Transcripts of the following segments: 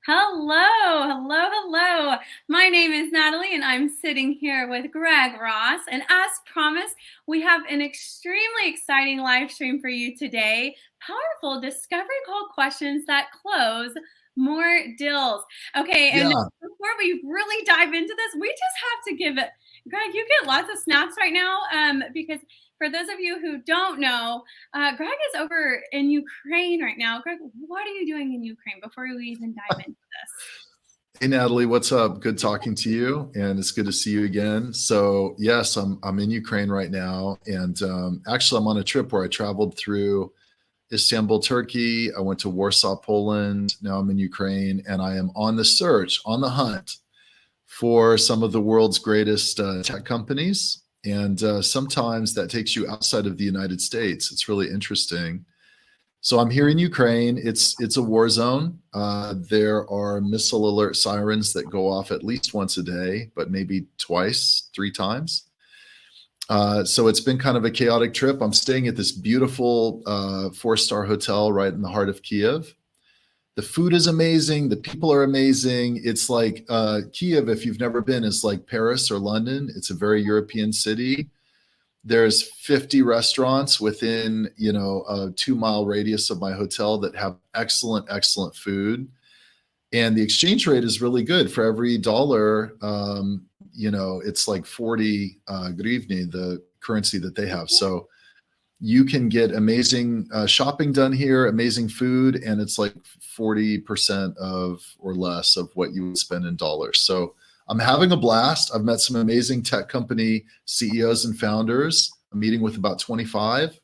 Hello, hello, hello. My name is Natalie, and I'm sitting here with Greg Ross. And as promised, we have an extremely exciting live stream for you today. Powerful discovery call questions that close more deals. Okay, and Yeah, before we really dive into this, we just have to give it, Greg, you get lots of snaps right now because for those of you who don't know, Greg is over in Ukraine right now. Greg, what are you doing in Ukraine before we even dive into this? hey Natalie, what's up? Good talking to you, and it's good to see you again. So yes, I'm in Ukraine right now, and actually I'm on a trip where I traveled through Istanbul, Turkey. I went to Warsaw, Poland. Now I'm in Ukraine, and I am on the search, on the hunt for some of the world's greatest tech companies. And sometimes that takes you outside of the United States. It's really interesting. So I'm here in Ukraine. It's a war zone. There are missile alert sirens that go off at least once a day, but maybe twice, three times. So it's been kind of a chaotic trip. I'm staying at this beautiful four-star hotel right in the heart of Kiev. The food is amazing. The people are amazing. It's like Kiev, if you've never been, is like Paris or London. It's a very European city. There's 50 restaurants within a 2 mile radius of my hotel that have excellent food, and the exchange rate is really good. For every dollar, it's like 40 grivni, the currency that they have. So you can get amazing shopping done here, amazing food, and it's like 40% of or less of what you would spend in dollars. So I'm having a blast. I've met some amazing tech company CEOs and founders. I'm meeting with about 25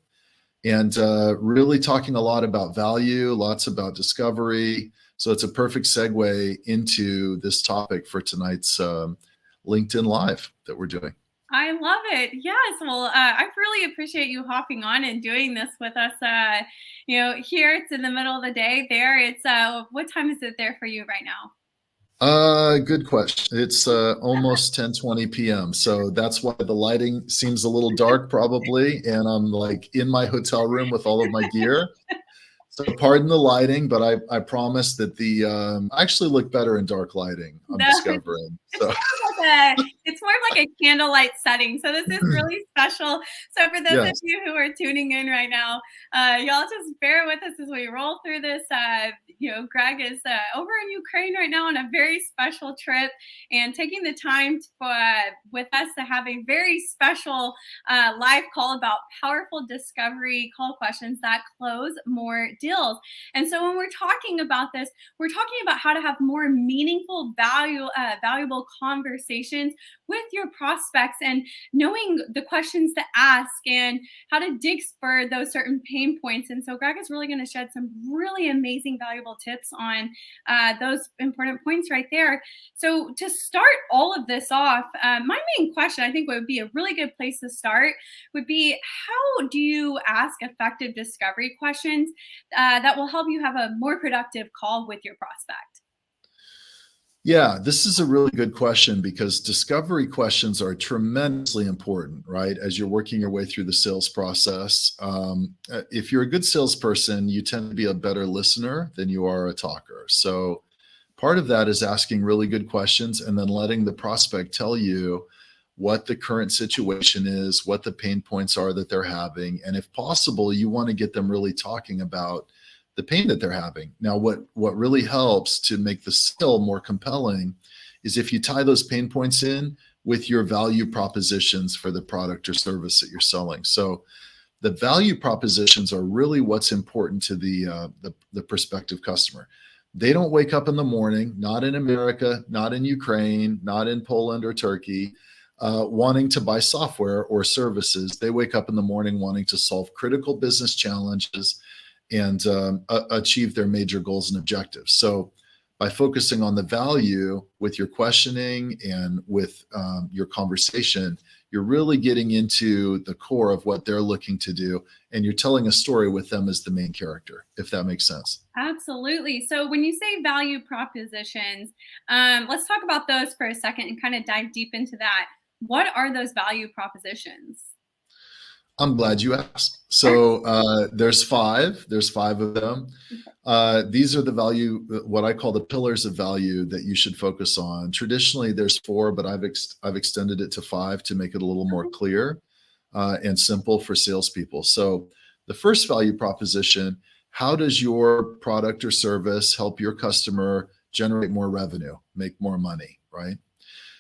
and really talking a lot about value, lots about discovery. So it's a perfect segue into this topic for tonight's LinkedIn Live that we're doing. I love it. Yes. Well, I really appreciate you hopping on and doing this with us. Here it's in the middle of the day. There, it's what time is it there for you right now? Good question. It's almost 10:20 p.m. So that's why the lighting seems a little dark probably. And I'm like in my hotel room with all of my gear. So pardon the lighting, but I promise that the I actually look better in dark lighting, I'm No, discovering. it's So it's more of like a candlelight setting. So this is really special. So for those of yes. you who are tuning in right now, y'all just bear with us as we roll through this. Greg is over in Ukraine right now on a very special trip and taking the time with us to have a very special live call about powerful discovery call questions that close more deals. And so when we're talking about this, we're talking about how to have more meaningful, valuable conversations with your prospects and knowing the questions to ask and how to dig for those certain pain points. And so Greg is really going to shed some really amazing, valuable tips on those important points right there. So to start all of this off, my main question, I think would be a really good place to start, would be how do you ask effective discovery questions that will help you have a more productive call with your prospect? Yeah, this is a really good question because discovery questions are tremendously important, right? As you're working your way through the sales process. If you're a good salesperson, you tend to be a better listener than you are a talker. So part of that is asking really good questions and then letting the prospect tell you what the current situation is, what the pain points are that they're having. And if possible, you want to get them really talking about the pain that they're having. Now, what really helps to make the sale more compelling is if you tie those pain points in with your value propositions for the product or service that you're selling. So the value propositions are really what's important to the prospective customer. They don't wake up in the morning, not in America, not in Ukraine, not in Poland or Turkey, wanting to buy software or services. They wake up in the morning wanting to solve critical business challenges and achieve their major goals and objectives. So by focusing on the value with your questioning and with your conversation, you're really getting into the core of what they're looking to do. And you're telling a story with them as the main character, if that makes sense. Absolutely. So when you say value propositions, let's talk about those for a second and kind of dive deep into that. What are those value propositions? I'm glad you asked. So there's five. There's five of them. These are the value, what I call the pillars of value that you should focus on. Traditionally, there's four, but I've extended it to five to make it a little more clear and simple for salespeople. So the first value proposition: how does your product or service help your customer generate more revenue, make more money, right?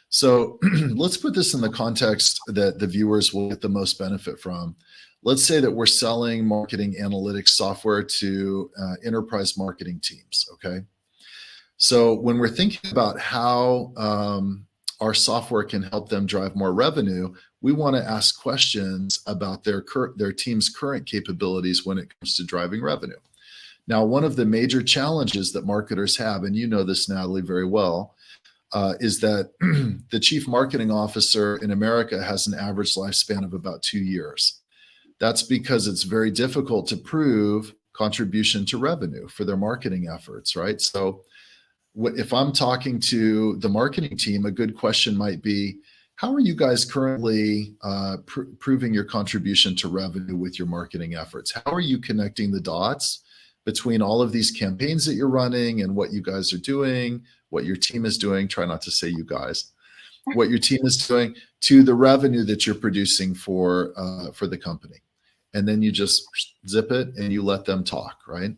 So let's put this in the context that the viewers will get the most benefit from. Let's say that we're selling marketing analytics software to enterprise marketing teams, okay? So when we're thinking about how our software can help them drive more revenue, we want to ask questions about their team's current capabilities when it comes to driving revenue. Now, one of the major challenges that marketers have, and you know this, Natalie, very well, is that the chief marketing officer in America has an average lifespan of about 2 years. That's because it's very difficult to prove contribution to revenue for their marketing efforts, right? So if I'm talking to the marketing team, a good question might be, how are you guys currently proving your contribution to revenue with your marketing efforts? How are you connecting the dots between all of these campaigns that you're running and what you guys are doing, what your team is doing? Try not to say you guys. What your team is doing to the revenue that you're producing for the company. And then you just zip it and you let them talk, right?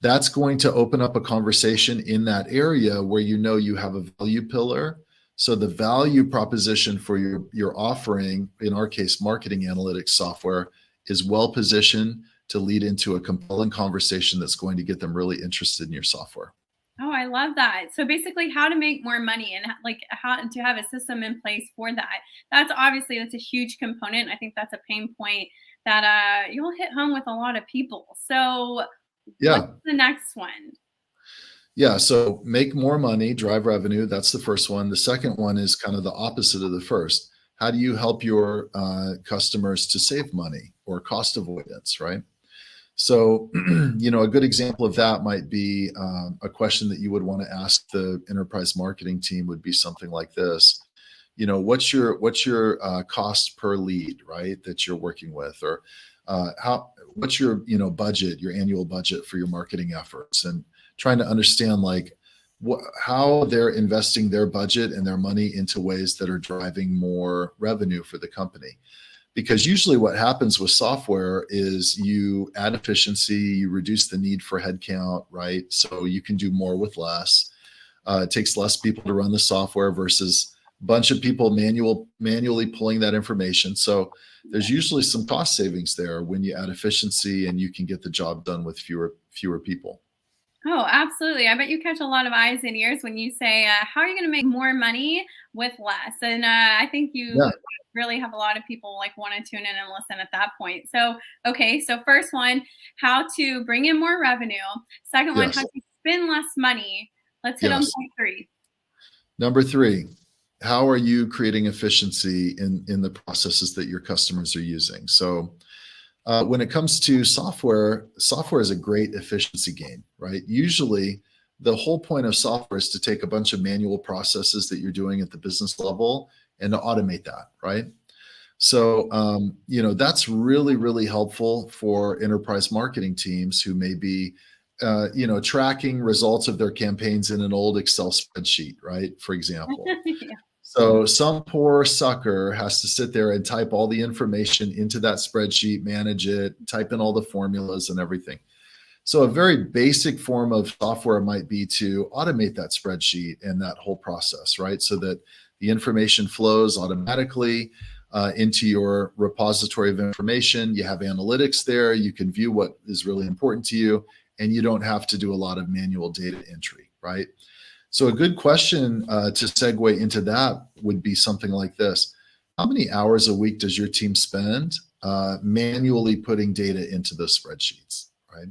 That's going to open up a conversation in that area where you know you have a value pillar. So the value proposition for your offering, in our case, marketing analytics software, is well positioned to lead into a compelling conversation that's going to get them really interested in your software. Oh, I love that. So basically how to make more money and like how to have a system in place for that. That's a huge component. I think that's a pain point that you'll hit home with a lot of people. So what's Yeah. the next one? Yeah. So make more money, drive revenue. That's the first one. The second one is kind of the opposite of the first. How do you help your customers to save money or cost avoidance, right? So, a good example of that might be a question that you would want to ask the enterprise marketing team would be something like this. What's your cost per lead, right? That you're working with, or what's your budget, your annual budget for your marketing efforts, and trying to understand like how they're investing their budget and their money into ways that are driving more revenue for the company. Because usually what happens with software is you add efficiency, you reduce the need for headcount, right? So you can do more with less. It takes less people to run the software versus a bunch of people manually pulling that information. So there's usually some cost savings there when you add efficiency and you can get the job done with fewer people. Oh, absolutely. I bet you catch a lot of eyes and ears when you say, how are you going to make more money with less? And I think you Yeah. really have a lot of people like want to tune in and listen at that point. So, okay. So first one, how to bring in more revenue. Second one, how Yes. to spend less money. Let's hit on Yes. point three. Number three, how are you creating efficiency in the processes that your customers are using? So when it comes to software is a great efficiency gain, right? Usually, the whole point of software is to take a bunch of manual processes that you're doing at the business level and to automate that, right? So, that's really, really helpful for enterprise marketing teams who may be, tracking results of their campaigns in an old Excel spreadsheet, right? For example. Yeah. So some poor sucker has to sit there and type all the information into that spreadsheet, manage it, type in all the formulas and everything. So a very basic form of software might be to automate that spreadsheet and that whole process, right? So that the information flows automatically into your repository of information. You have analytics there. You can view what is really important to you, and you don't have to do a lot of manual data entry, right? So a good question to segue into that would be something like this. How many hours a week does your team spend manually putting data into those spreadsheets, right?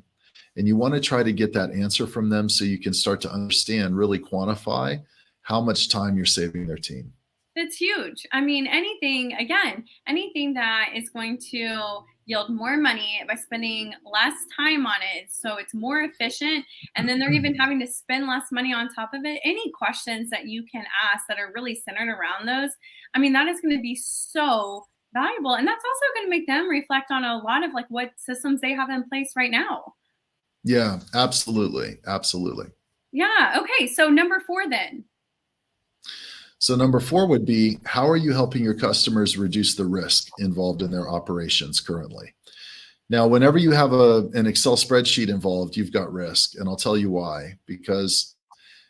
And you want to try to get that answer from them so you can start to understand, really quantify how much time you're saving their team. It's huge. I mean, anything that is going to yield more money by spending less time on it. So it's more efficient. And then they're even having to spend less money on top of it. Any questions that you can ask that are really centered around those, I mean, that is going to be so valuable. And that's also going to make them reflect on a lot of like what systems they have in place right now. Yeah, absolutely. Absolutely. Yeah. Okay. So number four then. So number four would be, how are you helping your customers reduce the risk involved in their operations currently? Now, whenever you have an Excel spreadsheet involved, you've got risk. And I'll tell you why. Because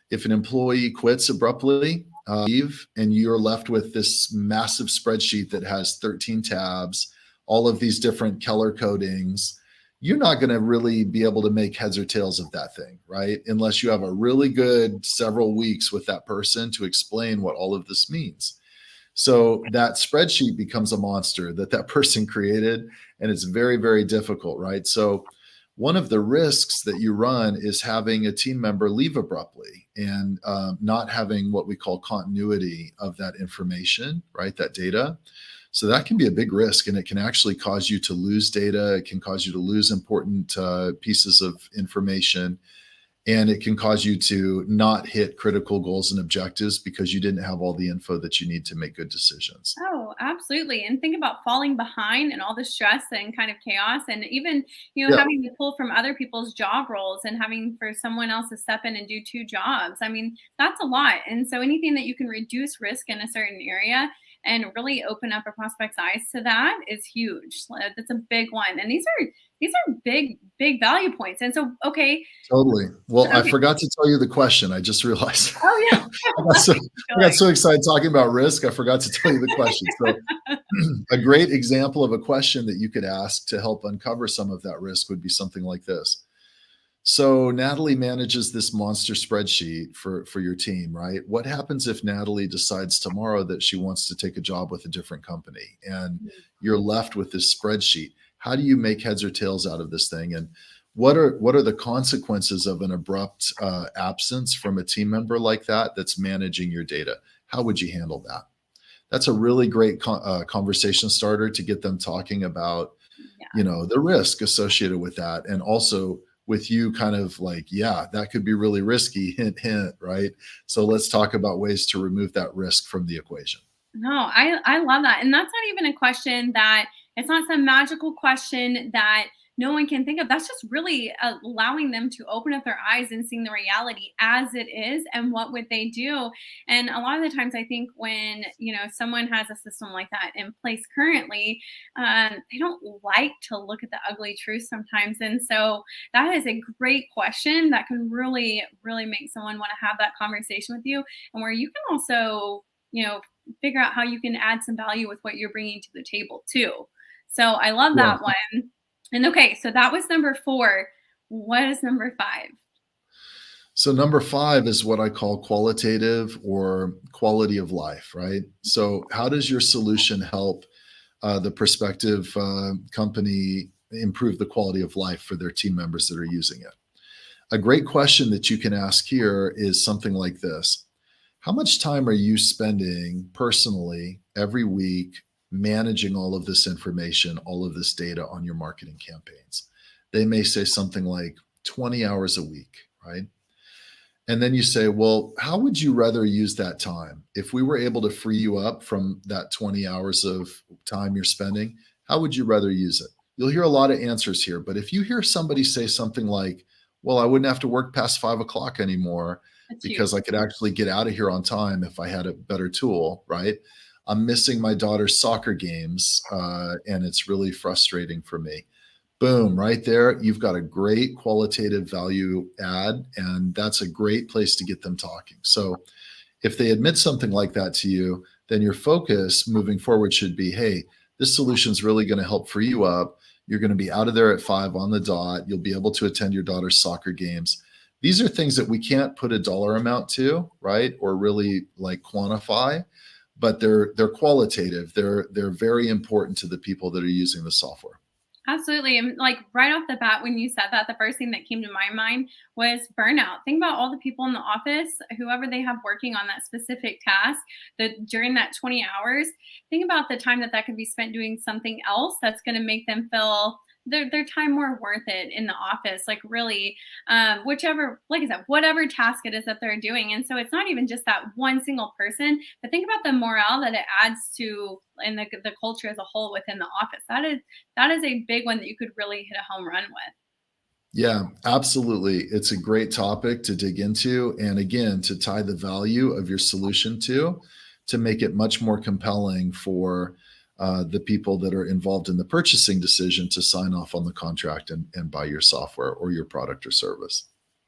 if an employee quits abruptly, leave, and you're left with this massive spreadsheet that has 13 tabs, all of these different color codings, you're not going to really be able to make heads or tails of that thing, right? Unless you have a really good several weeks with that person to explain what all of this means. So that spreadsheet becomes a monster that person created, and it's very, very difficult, right? So one of the risks that you run is having a team member leave abruptly and not having what we call continuity of that information, right? That data. So that can be a big risk, and it can actually cause you to lose data. It can cause you to lose important pieces of information, and it can cause you to not hit critical goals and objectives because you didn't have all the info that you need to make good decisions. Oh, absolutely. And think about falling behind and all the stress and kind of chaos, and even, Yeah, having to pull from other people's job roles and having for someone else to step in and do two jobs. I mean, that's a lot. And so anything that you can reduce risk in a certain area and really open up a prospect's eyes to that is huge. That's a big one. And these are big, big value points. And so, okay. totally. Well, I Okay. forgot to tell you the question. I just realized. Oh yeah. I got so, I got so excited talking about risk, I forgot to tell you the question. So, a great example of a question that you could ask to help uncover some of that risk would be something like this. So, Natalie manages this monster spreadsheet for your team, right? What happens if Natalie decides tomorrow that she wants to take a job with a different company and you're left with this spreadsheet? How do you make heads or tails out of this thing? And what are the consequences of an abrupt absence from a team member like that that's managing your data? How would you handle that? That's a really great conversation starter to get them talking about, Yeah. the risk associated with that, and also with you kind of like, yeah, that could be really risky, hint hint, right? So let's talk about ways to remove that risk from the equation. No, I love that. And that's not even a question that it's not some magical question that no one can think of. That's just really allowing them to open up their eyes and seeing the reality as it is and what would they do. And a lot of the times I think when, someone has a system like that in place currently, they don't like to look at the ugly truth sometimes. And so that is a great question that can really, really make someone want to have that conversation with you, and where you can also, figure out how you can add some value with what you're bringing to the table too. So I love Yeah. that one. And okay, so that was number four. What is number five? So number five is what I call qualitative or quality of life, right? So how does your solution help the prospective company improve the quality of life for their team members that are using it? A great question that you can ask here is something like this. How much time are you spending personally every week managing all of this information, all of this data on your marketing campaigns? They may say something like 20 hours a week, right? And then you say, well, how would you rather use that time? If we were able to free you up from that 20 hours of time you're spending, how would you rather use it? You'll hear a lot of answers here, but if you hear somebody say something like, well, I wouldn't have to work past 5 o'clock anymore That's huge. because I could actually get out of here on time if I had a better tool, right? I'm missing my daughter's soccer games, and it's really frustrating for me. Boom, right there. You've got a great qualitative value add, and that's a great place to get them talking. So if they admit something like that to you, then your focus moving forward should be, hey, this solution is really going to help free you up. You're going to be out of there at 5 on the dot. You'll be able to attend your daughter's soccer games. These are things that we can't put a dollar amount to, right? Or really like quantify, but they're qualitative. They're very important to the people that are using the software. Absolutely. And like right off the bat, when you said that, the first thing that came to my mind was burnout. Think about all the people in the office, whoever they have working on that specific task, that during that 20 hours, think about the time that could be spent doing something else that's going to make them feel their time more worth it in the office, like really, whichever, like I said, whatever task it is that they're doing. And so it's not even just that one single person, but think about the morale that it adds to and the culture as a whole within the office. That is a big one that you could really hit a home run with. Yeah, absolutely. It's a great topic to dig into. And again, to tie the value of your solution to make it much more compelling for the people that are involved in the purchasing decision to sign off on the contract and buy your software or your product or service.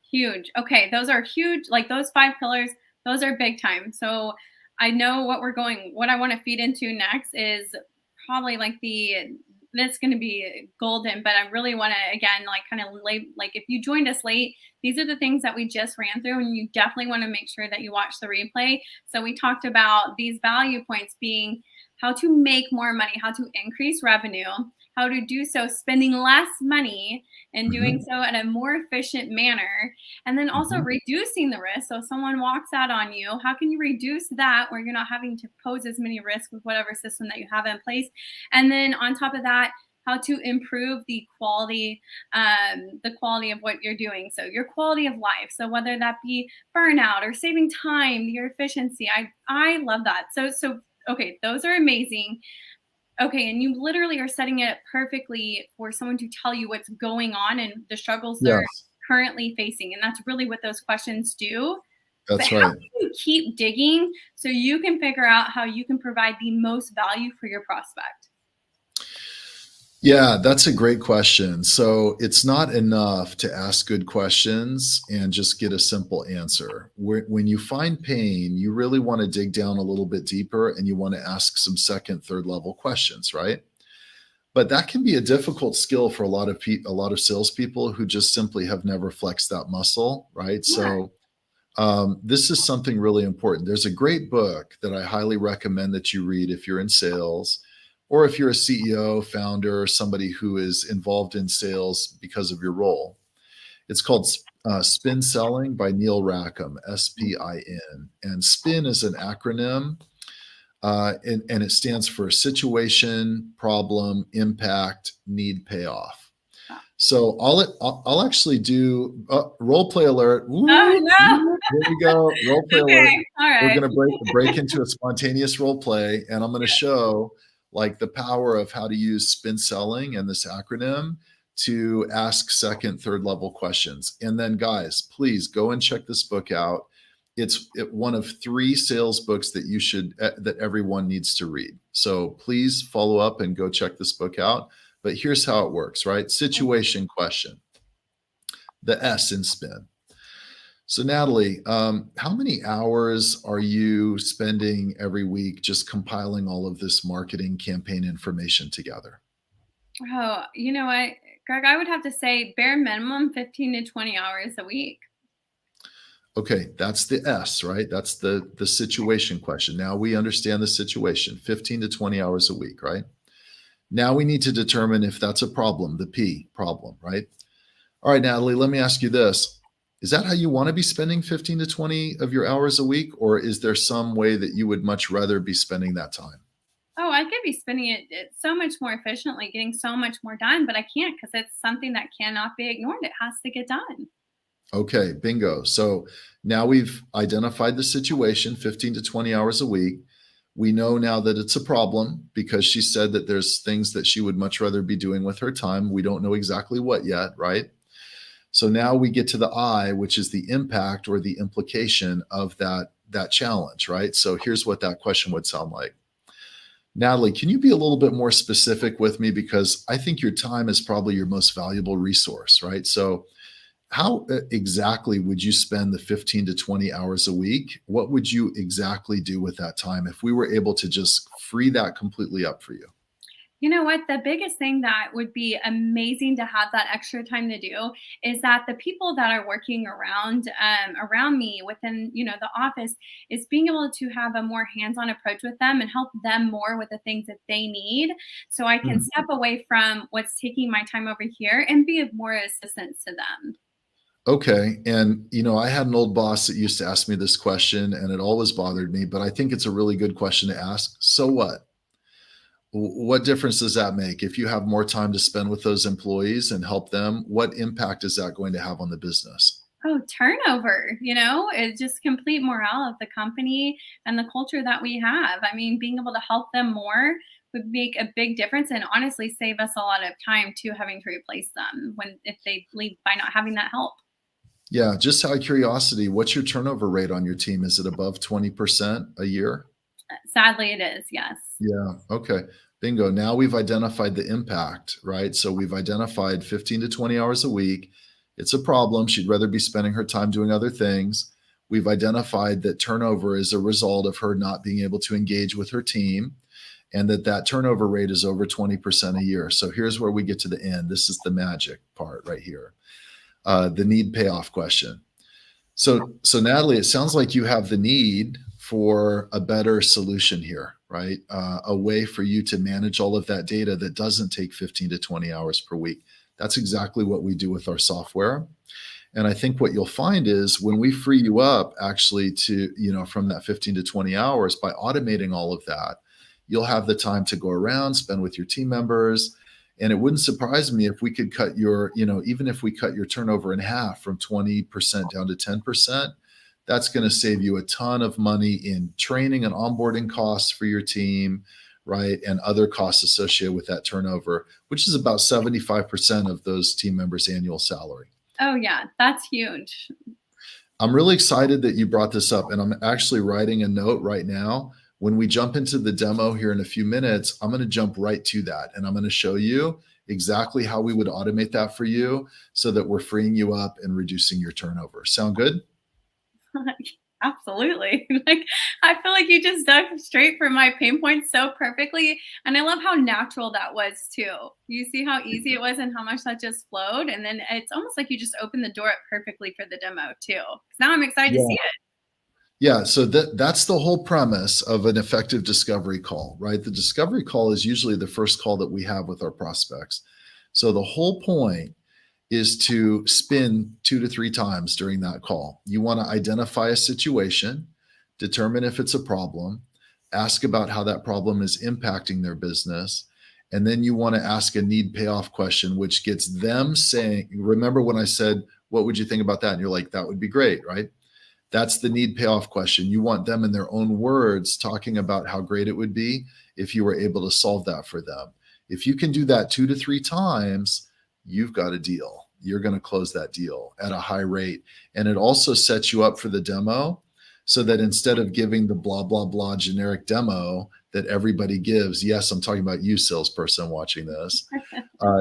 Huge. Okay, those are huge. Like those 5 pillars, those are big time. So I know what I want to feed into next is probably like that's going to be golden, but I really want to again like kind of like if you joined us late, these are the things that we just ran through and you definitely want to make sure that you watch the replay. So we talked about these value points being how to make more money, how to increase revenue, how to do so spending less money and doing so in a more efficient manner, and then also Mhm. reducing the risk. So if someone walks out on you, how can you reduce that where you're not having to pose as many risks with whatever system that you have in place? And then on top of that, how to improve the quality of what you're doing. So your quality of life. So whether that be burnout or saving time, your efficiency. I love that. So okay, those are amazing. Okay, and you literally are setting it up perfectly for someone to tell you what's going on and the struggles they're Yes, currently facing. And that's really what those questions do. But that's how right. can you keep digging so you can figure out how you can provide the most value for your prospect? Yeah, that's a great question. So it's not enough to ask good questions and just get a simple answer. When you find pain, you really want to dig down a little bit deeper and you want to ask some second, third level questions, right? But that can be a difficult skill for a lot of salespeople who just simply have never flexed that muscle, right? Yeah. So this is something really important. There's a great book that I highly recommend that you read if you're in sales or if you're a CEO, founder, somebody who is involved in sales because of your role. It's called Spin Selling by Neil Rackham, SPIN. And SPIN is an acronym, and it stands for situation, problem, impact, need, payoff. So I'll actually do role play alert. Oh Woo, no. woo, here we go. Role play alert. Okay. All We're right. gonna break into a spontaneous role play, and I'm gonna show like the power of how to use spin selling and this acronym to ask second, third level questions. And then, guys, please go and check this book out. It's one of 3 sales books that that everyone needs to read. So please follow up and go check this book out. But here's how it works, right? Situation question, the S in spin. So, Natalie, how many hours are you spending every week just compiling all of this marketing campaign information together? Oh, you know what, Greg? I would have to say bare minimum 15 to 20 hours a week. Okay, that's the S, right? That's the situation question. Now we understand the situation, 15 to 20 hours a week, right? Now we need to determine if that's a problem, the P, problem, right? All right, Natalie, let me ask you this. Is that how you want to be spending 15 to 20 of your hours a week? Or is there some way that you would much rather be spending that time? Oh, I could be spending it so much more efficiently, getting so much more done, but I can't because it's something that cannot be ignored. It has to get done. Okay, bingo. So now we've identified the situation, 15 to 20 hours a week. We know now that it's a problem because she said that there's things that she would much rather be doing with her time. We don't know exactly what yet, right? So now we get to the I, which is the impact or the implication of that challenge, right? So here's what that question would sound like. Natalie, can you be a little bit more specific with me because I think your time is probably your most valuable resource, right? So how exactly would you spend the 15 to 20 hours a week? What would you exactly do with that time if we were able to just free that completely up for you? You know what? The biggest thing that would be amazing to have that extra time to do is that the people that are working around me within the office is being able to have a more hands-on approach with them and help them more with the things that they need, so I can Mhm. step away from what's taking my time over here and be of more assistance to them. Okay. And, I had an old boss that used to ask me this question and it always bothered me, but I think it's a really good question to ask. So what? What difference does that make? If you have more time to spend with those employees and help them, what impact is that going to have on the business? Oh, turnover, it's just complete morale of the company and the culture that we have. I mean, being able to help them more would make a big difference and honestly save us a lot of time too having to replace them when if they leave by not having that help. Yeah, just out of curiosity, what's your turnover rate on your team? Is it above 20% a year? Sadly, it is, yes. Yeah. Okay. Bingo. Now we've identified the impact, right? So we've identified 15 to 20 hours a week. It's a problem. She'd rather be spending her time doing other things. We've identified that turnover is a result of her not being able to engage with her team and that turnover rate is over 20% a year. So here's where we get to the end. This is the magic part right here. The need payoff question. So Natalie, it sounds like you have the need for a better solution here, right? A way for you to manage all of that data that doesn't take 15 to 20 hours per week. That's exactly what we do with our software. And I think what you'll find is when we free you up actually to, from that 15 to 20 hours by automating all of that, you'll have the time to go around, spend with your team members. And it wouldn't surprise me if we could cut your, even if we cut your turnover in half from 20% down to 10%, that's going to save you a ton of money in training and onboarding costs for your team, right? And other costs associated with that turnover, which is about 75% of those team members' annual salary. Oh, yeah, that's huge. I'm really excited that you brought this up, and I'm actually writing a note right now. When we jump into the demo here in a few minutes, I'm going to jump right to that, and I'm going to show you exactly how we would automate that for you so that we're freeing you up and reducing your turnover. Sound good? Absolutely. Like, I feel like you just dug straight for my pain points so perfectly. And I love how natural that was too. You see how easy it was and how much that just flowed. And then it's almost like you just opened the door up perfectly for the demo too. Now I'm excited to see it. Yeah, so that's the whole premise of an effective discovery call, right? The discovery call is usually the first call that we have with our prospects. So the whole point is to spin 2 to 3 times during that call. You want to identify a situation, determine if it's a problem, ask about how that problem is impacting their business, and then you want to ask a need payoff question, which gets them saying, remember when I said, what would you think about that? And you're like, that would be great, right? That's the need payoff question. You want them in their own words talking about how great it would be if you were able to solve that for them. If you can do that 2 to 3 times, you've got a deal. You're going to close that deal at a high rate. And it also sets you up for the demo so that instead of giving the blah, blah, blah generic demo that everybody gives, yes, I'm talking about you, salesperson watching this.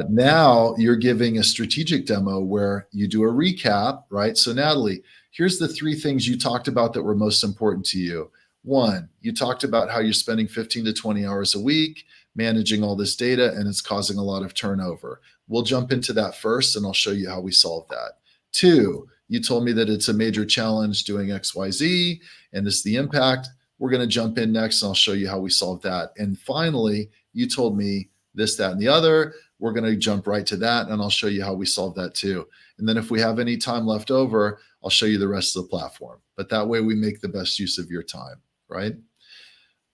Now you're giving a strategic demo where you do a recap, right? So Natalie, here's the 3 things you talked about that were most important to you. 1, you talked about how you're spending 15 to 20 hours a week managing all this data and it's causing a lot of turnover. We'll jump into that first and I'll show you how we solve that. 2, you told me that it's a major challenge doing XYZ and this is the impact. We're going to jump in next and I'll show you how we solve that. And finally, you told me this, that, and the other. We're going to jump right to that and I'll show you how we solve that too. And then if we have any time left over, I'll show you the rest of the platform. But that way we make the best use of your time, right?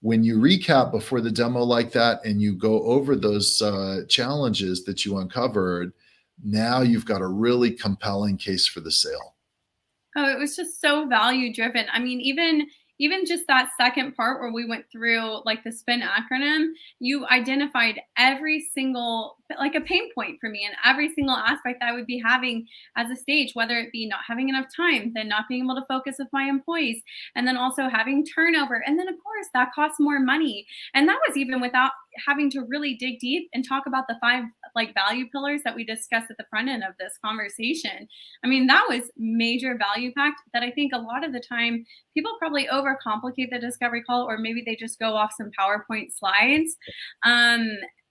When you recap before the demo like that and you go over those challenges that you uncovered, now you've got a really compelling case for the sale. Oh, it was just so value driven. I mean, even just that second part where we went through like the SPIN acronym, you identified every single, like a pain point for me and every single aspect I would be having as a stage, whether it be not having enough time, then not being able to focus with my employees, and then also having turnover. And then of course that costs more money. And that was even without having to really dig deep and talk about the 5 like value pillars that we discussed at the front end of this conversation. I mean, that was major value packed that I think a lot of the time people probably overcomplicate the discovery call, or maybe they just go off some PowerPoint slides.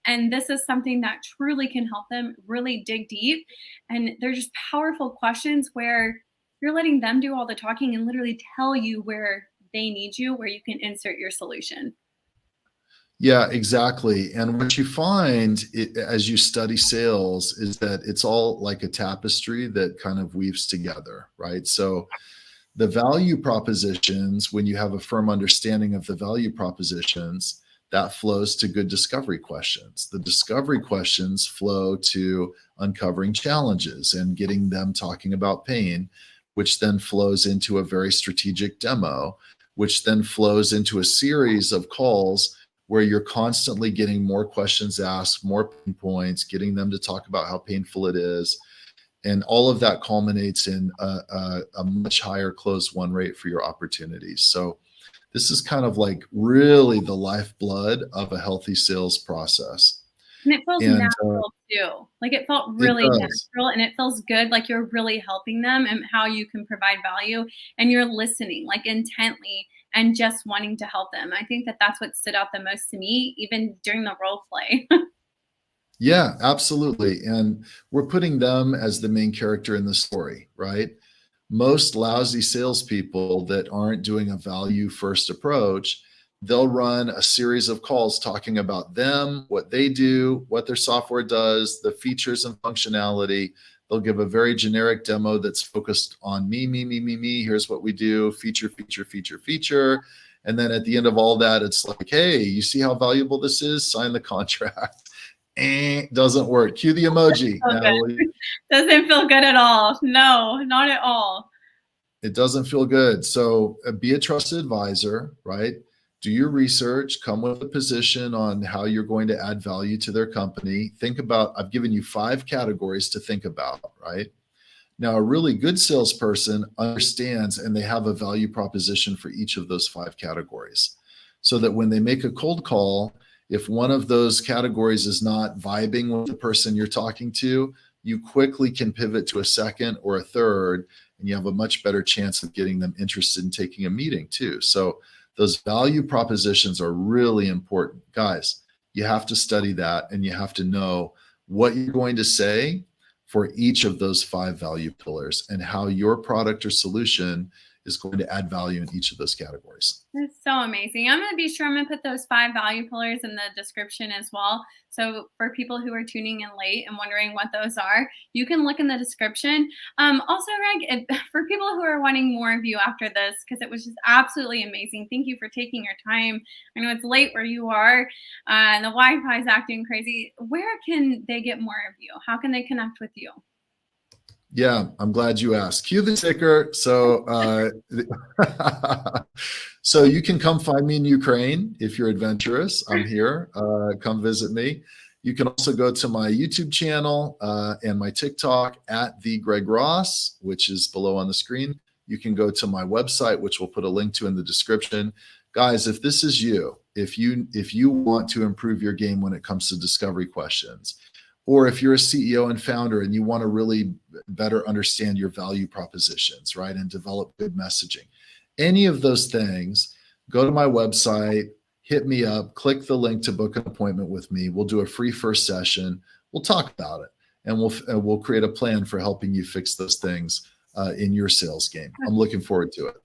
And this is something that truly can help them really dig deep. And they're just powerful questions where you're letting them do all the talking and literally tell you where they need you, where you can insert your solution. Yeah, exactly. And what you find as you study sales is that it's all like a tapestry that kind of weaves together, right? So the value propositions, when you have a firm understanding of the value propositions, that flows to good discovery questions. The discovery questions flow to uncovering challenges and getting them talking about pain, which then flows into a very strategic demo, which then flows into a series of calls where you're constantly getting more questions asked, more pain points, getting them to talk about how painful it is. And all of that culminates in a much higher close won rate for your opportunities. So this is kind of like really the lifeblood of a healthy sales process. And it feels natural too. Like it felt really natural, and it feels good. Like you're really helping them and how you can provide value, and you're listening like intently and just wanting to help them. I think that that's what stood out the most to me, even during the role play. Yeah, absolutely. And we're putting them as the main character in the story, right? Most lousy salespeople that aren't doing a value first approach, they'll run a series of calls talking about them, what they do, what their software does, the features and functionality. They'll give a very generic demo that's focused on me, me, me, me, me. Here's what we do, feature, feature, feature, feature. And then at the end of all that, it's like, hey, you see how valuable this is? Sign the contract. Doesn't work. Cue the emoji, Natalie. Doesn't feel good at all. No, not at all. It doesn't feel good. So be a trusted advisor, right? Do your research, come with a position on how you're going to add value to their company. Think about, I've given you 5 categories to think about, right? Now, a really good salesperson understands and they have a value proposition for each of those 5 categories. So that when they make a cold call, if one of those categories is not vibing with the person you're talking to, you quickly can pivot to a second or a third, and you have a much better chance of getting them interested in taking a meeting too. So those value propositions are really important. Guys, you have to study that, and you have to know what you're going to say for each of those 5 value pillars and how your product or solution is going to add value in each of those categories. That's so amazing. I'm going to be sure I'm going to put those 5 value pillars in the description as well. So for people who are tuning in late and wondering what those are, you can look in the description. Also, Greg, for people who are wanting more of you after this, because it was just absolutely amazing. Thank you for taking your time. I know it's late where you are and the Wi-Fi is acting crazy. Where can they get more of you? How can they connect with you? Yeah, I'm glad you asked. Cue the ticker. So, so you can come find me in Ukraine if you're adventurous. I'm here. Come visit me. You can also go to my YouTube channel and my TikTok at the Greg Ross, which is below on the screen. You can go to my website, which we'll put a link to in the description. Guys, if this is you, if you want to improve your game when it comes to discovery questions, or if you're a CEO and founder and you want to really better understand your value propositions, right, and develop good messaging, any of those things, go to my website, hit me up, click the link to book an appointment with me. We'll do a free first session. We'll talk about it, and we'll create a plan for helping you fix those things in your sales game. I'm looking forward to it.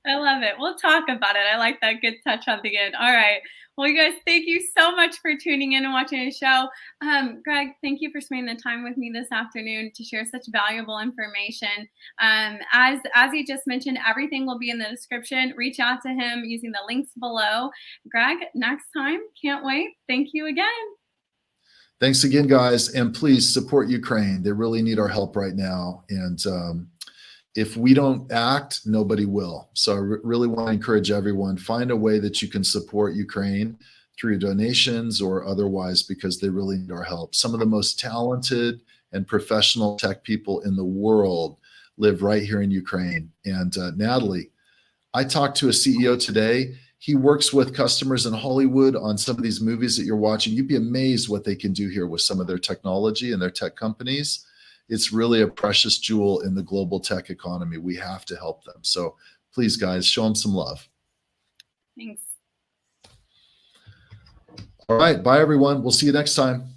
I love it. We'll talk about it. I like that good touch on the end. All right. Well, you guys, thank you so much for tuning in and watching the show. Greg, thank you for spending the time with me this afternoon to share such valuable information. As he just mentioned, everything will be in the description. Reach out to him using the links below. Greg, next time, can't wait. Thank you again. Thanks again, guys. And please support Ukraine. They really need our help right now. And if we don't act, nobody will. So I really want to encourage everyone, find a way that you can support Ukraine through donations or otherwise, because they really need our help. Some of the most talented and professional tech people in the world live right here in Ukraine. And Natalie, I talked to a CEO today. He works with customers in Hollywood on some of these movies that you're watching. You'd be amazed what they can do here with some of their technology and their tech companies. It's really a precious jewel in the global tech economy. We have to help them. So please, guys, show them some love. Thanks. All right. Bye, everyone. We'll see you next time.